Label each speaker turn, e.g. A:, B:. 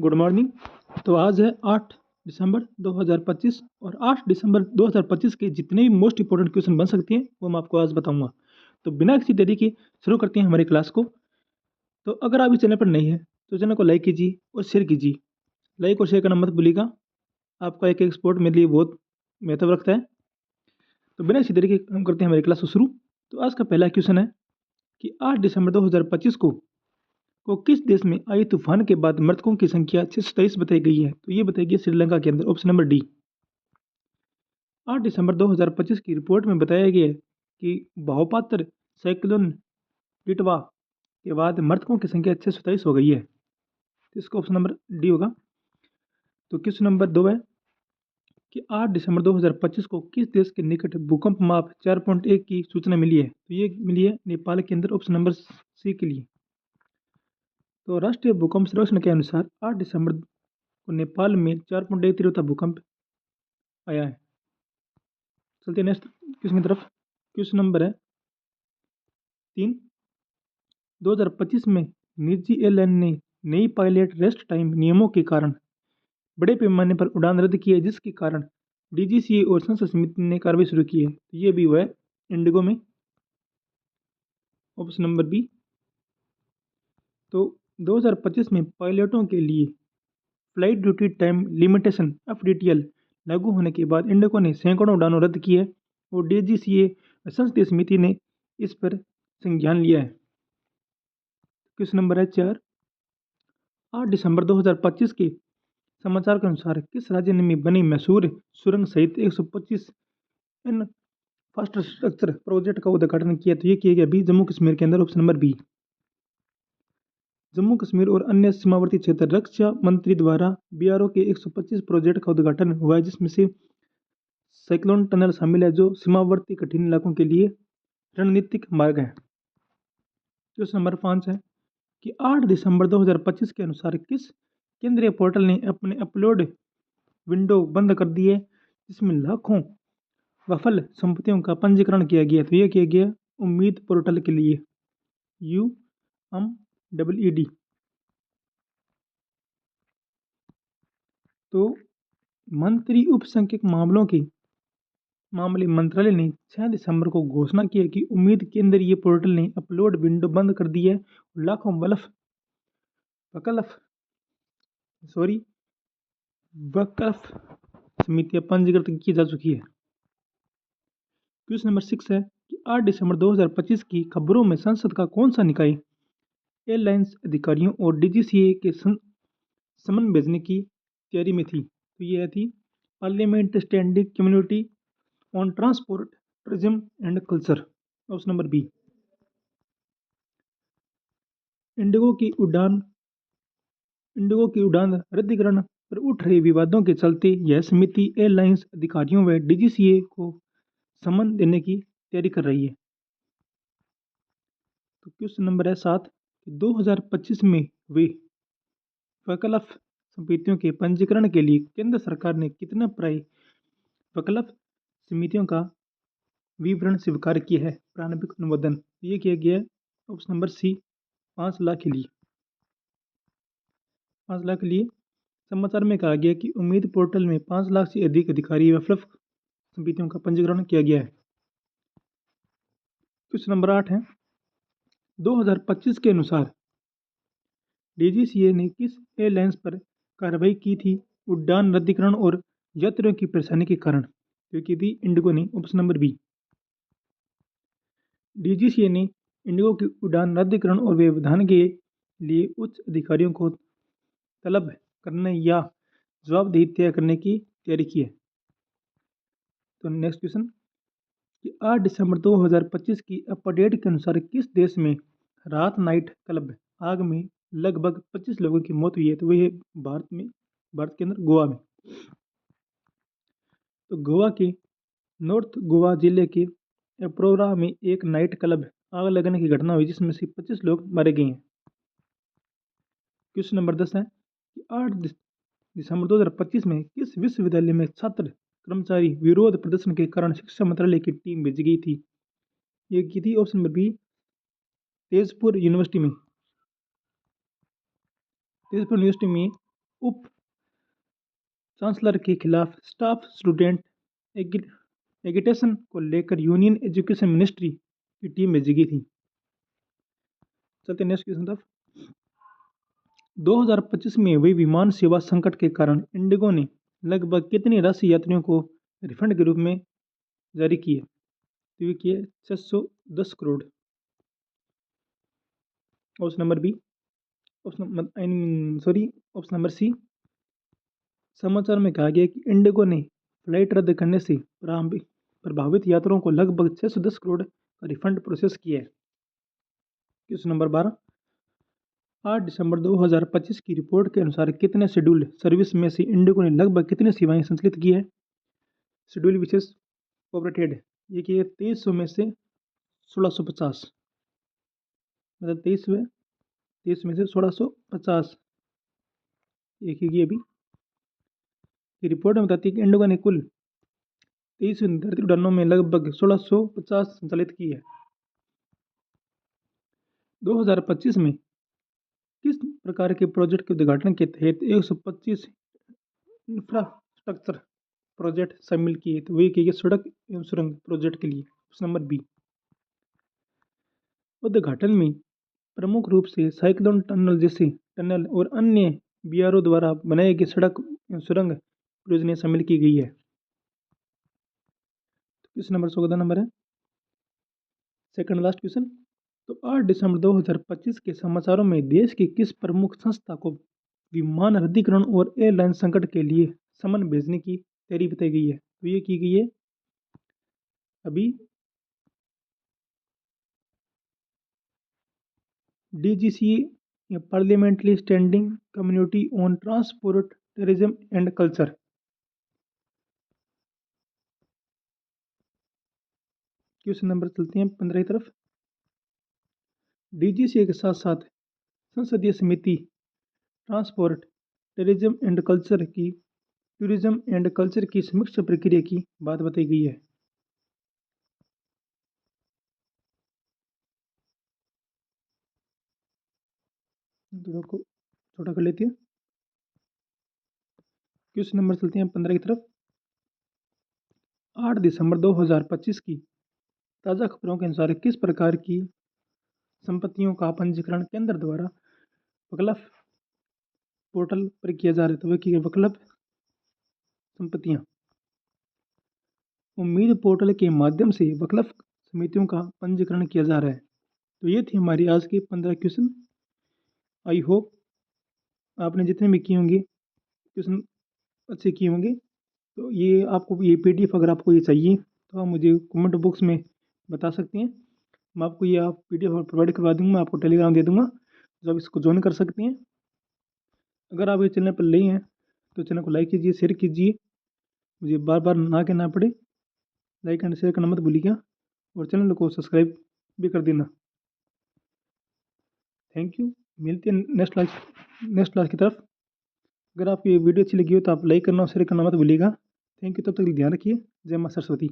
A: Good morning. तो आज है 8 दिसंबर 2025 और 8 दिसंबर 2025 के जितने भी मोस्ट इंपॉर्टेंट क्वेश्चन बन सकते हैं वो मैं आपको आज बताऊंगा। तो बिना किसी देरी के शुरू करते हैं हमारी क्लास को। तो अगर आप इस चैनल पर नए हैं तो चैनल को लाइक कीजिए और शेयर कीजिए। लाइक और शेयर करना मत भूलिएगा, आपका एक एक सपोर्ट मेरे लिए बहुत महत्व रखता है। तो बिना किसी देरी के हम करते हैं हमारी क्लास को शुरू। तो आज का पहला क्वेश्चन है कि 8 दिसंबर 2025 को किस देश में आई तूफान के बाद मृतकों की संख्या 627 बताई गई है? तो ये बताई गई श्रीलंका के अंदर, ऑप्शन नंबर डी। 8 दिसंबर 2025 की रिपोर्ट में बताया गया है कि बहुपात्र साइक्लोन टिटवा के बाद मृतकों की संख्या 627 हो गई है। तो इसका ऑप्शन नंबर डी होगा। तो क्वेश्चन नंबर 2 है कि 8 दिसंबर 2025 को किस देश के निकट भूकंप माप 4.1 की सूचना मिली है? तो ये मिली है नेपाल के अंदर, ऑप्शन नंबर सी के लिए। तो राष्ट्रीय भूकंप सर्वेक्षण के अनुसार 8 दिसंबर को नेपाल में 4.1 तीव्रता भूकंप आया है। चलते हैं नेक्स्ट क्वेश्चन की तरफ। क्वेश्चन नंबर है 3। 2025 में निजी एयरलाइन ने नई पायलट रेस्ट टाइम नियमों के कारण बड़े पैमाने पर उड़ान रद्द की है, जिसके कारण डीजीसीए और संसद समिति ने कार्रवाई शुरू की है। तो ये भी हुआ है इंडिगो में, ऑप्शन नंबर बी। तो 2025 में पायलटों के लिए flight duty time limitation FDTL लागू होने के बाद इंडिगो ने सैकड़ों उड़ानों रद्द की है और डीजीसीए और संसदीय समिति ने इस पर संज्ञान लिया है। क्वेश्चन नंबर है 4। 8 दिसंबर 2025 के समाचार के अनुसार किस राज्य में बनी मशहूर सुरंग सहित 125 इंफ्रास्ट्रक्चर प्रोजेक्ट का उद्घाटन किया? तो ये किया गया अभी जम्मू कश्मीर के अंदर, option number B. Jammu Kashmir और अन्य सीमावर्ती क्षेत्र रक्षा मंत्री द्वारा बीआरओ के 125 प्रोजेक्ट का उद्घाटन हुआ है, जिसमें से साइक्लोन टनल शामिल है, जो सीमावर्ती कठिन इलाकों के लिए रणनीतिक मार्ग है। क्वेश्चन नंबर 5 है कि 8 दिसंबर 2025 के अनुसार किस केंद्रीय पोर्टल ने अपने अपलोड विंडो बंद कर दी है, जिसमें लाखों वफल संपत्तियों का पंजीकरण किया गया? तो यह किया गया उम्मीद पोर्टल के लिए, UMED। तो मंत्री उपसंख्यक मामले मंत्रालय ने 6 दिसंबर को घोषणा की है कि उम्मीद के अंदर ये पोर्टल ने अपलोड विंडो बंद कर दी है और लाखों वकफ समितियां पंजीकृत की जा चुकी है। क्वेश्चन नंबर 6 है कि 8 दिसंबर 2025 की खबरों में संसद का कौन सा निकाय एयरलाइंस अधिकारियों और डीजीसीए के समन भेजने की तैयारी में थी? तो यह थी parliament standing community on transport, tourism and culture, option number B. IndiGo की उड़ान रद्दीकरण पर उठ रहे विवादों के चलते यह समिति एयरलाइंस अधिकारियों व डीजीसीए को समन देने की तैयारी कर रही है। तो क्वेश्चन नंबर है 7। 2025 में वे वकलफ समितियों के पंजीकरण के लिए केंद्र सरकार ने कितना प्राय वकलफ समितियों का विवरण स्वीकार किया है? प्रारंभिक अनुमोदन ये किया गया है, ऑप्शन नंबर सी, 5 लाख के लिए। 5 लाख के लिए समाचार में कहा गया कि उम्मीद पोर्टल में 5 लाख से अधिक अधिकारी वकलफ समितियों का पंजीकरण किया गया है। क्वेश्चन नंबर 8 है 2025 के अनुसार डीजीसीए ने किस एयरलाइंस पर कार्रवाई की थी उड़ान रद्दीकरण और यात्रियों की परेशानी के कारण? तो की थी इंडिगो ने, ऑप्शन नंबर बी। डीजीसीए ने इंडिगो की उड़ान रद्दीकरण और व्यवधान के लिए उच्च अधिकारियों को तलब करने या जवाबदेही तय करने की तैयारी की है। तो नेक्स्ट क्वेश्चन कि 8 दिसंबर 2025 की अपडेट के अनुसार किस देश में रात नाइट क्लब आग में लगभग 25 लोगों की मौत हुई है? तो वह है भारत के अंदर गोवा में। तो गोवा के नॉर्थ गोवा जिले के एप्रोरा में एक नाइट क्लब आग लगने की घटना हुई, जिसमें से 25 लोग मारे गए हैं। क्वेश्चन नंबर 10 है कि 8 दिसंबर 2025 में किस विश्वविद्यालय में छात्र कर्मचारी विरोध प्रदर्शन के कारण शिक्षा मंत्रालय की टीम भेजी गई थी? ये की थी, option number B, Tezpur university में उप चांसलर के खिलाफ स्टाफ स्टूडेंट एगिटेशन को लेकर यूनियन एजुकेशन मिनिस्ट्री की टीम भेजी गई थी। चलते नेक्स्ट क्वेश्चन तरफ। 2025 में हुई विमान सेवा संकट के कारण इंडिगो ने लगभग कितनी राशि यात्रियों को रिफंड के रूप में जारी की है? तो ये की है 610 crore. Option number B, option number C, समाचार में कहा गया कि इंडिगो ने फ्लाइट रद्द करने से प्रभावित यात्रियों को लगभग 610 करोड़ का रिफंड प्रोसेस किया है। क्वेश्चन नंबर 12, 8 दिसंबर 2025 की रिपोर्ट के अनुसार कितने शेड्यूल सर्विस में से इंडिगो ने लगभग कितनी सेवाएं संचालित की है? शेड्यूल विशेष ऑपरेटेड ये कि 2300 में से 1650, मतलब 23 में से 1650 एक ही अभी ये रिपोर्ट में बताती है कि इंडिगो ने कुल 23 निर्धारित उड़ानों में लगभग 1650 संचालित की है। 2025 में किस प्रकार के प्रोजेक्ट के उद्घाटन के तहत 125 इंफ्रास्ट्रक्चर प्रोजेक्ट शामिल किए? तो वे किए सड़क एवं सुरंग प्रोजेक्ट के लिए। Option number B. उद्घाटन में प्रमुख रूप से साइक्लोन टनल जैसे टनल और अन्य बीआरओ द्वारा बनाए गए सड़क एवं सुरंग परियोजनाएं शामिल की गई है। क्वेश्चन नंबर 14 नंबर है, सेकंड लास्ट क्वेश्चन। तो 8 दिसंबर 2025 के समाचारों में देश की किस प्रमुख संस्था को विमान रद्दीकरण और एयरलाइन संकट के लिए समन भेजने की तैयारी बताई गई है? तो ये की गई है अभी डीजीसी या parliamentary standing community on transport tourism and culture. Question number चलते हैं 15 की तरफ। डीजीसी के साथ साथ संसदीय समिति ट्रांसपोर्ट टूरिज्म एंड कल्चर की समीक्षा प्रक्रिया की बात बताई गई है। थोड़ा को छोटा कर लेती है। क्वेश्चन नंबर चलते हैं 15 की तरफ। 8 दिसंबर 2025 की ताज़ा खबरों के अनुसार किस प्रकार की संपत्तियों का पंजीकरण केंद्र द्वारा वक्फ पोर्टल पर किया जा रहा है? तो वह वक्फ संपत्तियां उम्मीद पोर्टल के माध्यम से वक्फ समितियों का पंजीकरण किया जा रहा है। तो ये थी हमारी आज की 15 क्वेश्चन। आई होप आपने जितने भी किए होंगे क्वेश्चन अच्छे किए होंगे। तो ये आपको ये पीडीएफ अगर आपको ये चाहिए तो आप मुझे कमेंट बॉक्स में बता सकते हैं। मैं आपको ये आप पीडीएफ प्रोवाइड करवा दूँगा, मैं आपको टेलीग्राम दे दूँगा, तो आप इसको ज्वाइन कर सकते हैं। अगर आप ये चैनल पर नए हैं तो चैनल को लाइक कीजिए, शेयर कीजिए, मुझे बार बार ना कहना पड़े। लाइक एंड शेयर करना मत भूलिएगा और चैनल को सब्सक्राइब भी कर देना। Thank you. मिलते हैं नेक्स्ट क्लास की तरफ। अगर आपको ये वीडियो अच्छी लगी हो तो आप लाइक करना और शेयर करना मत भूलिएगा। Thank you. तब तक ध्यान रखिए। जय मां सरस्वती।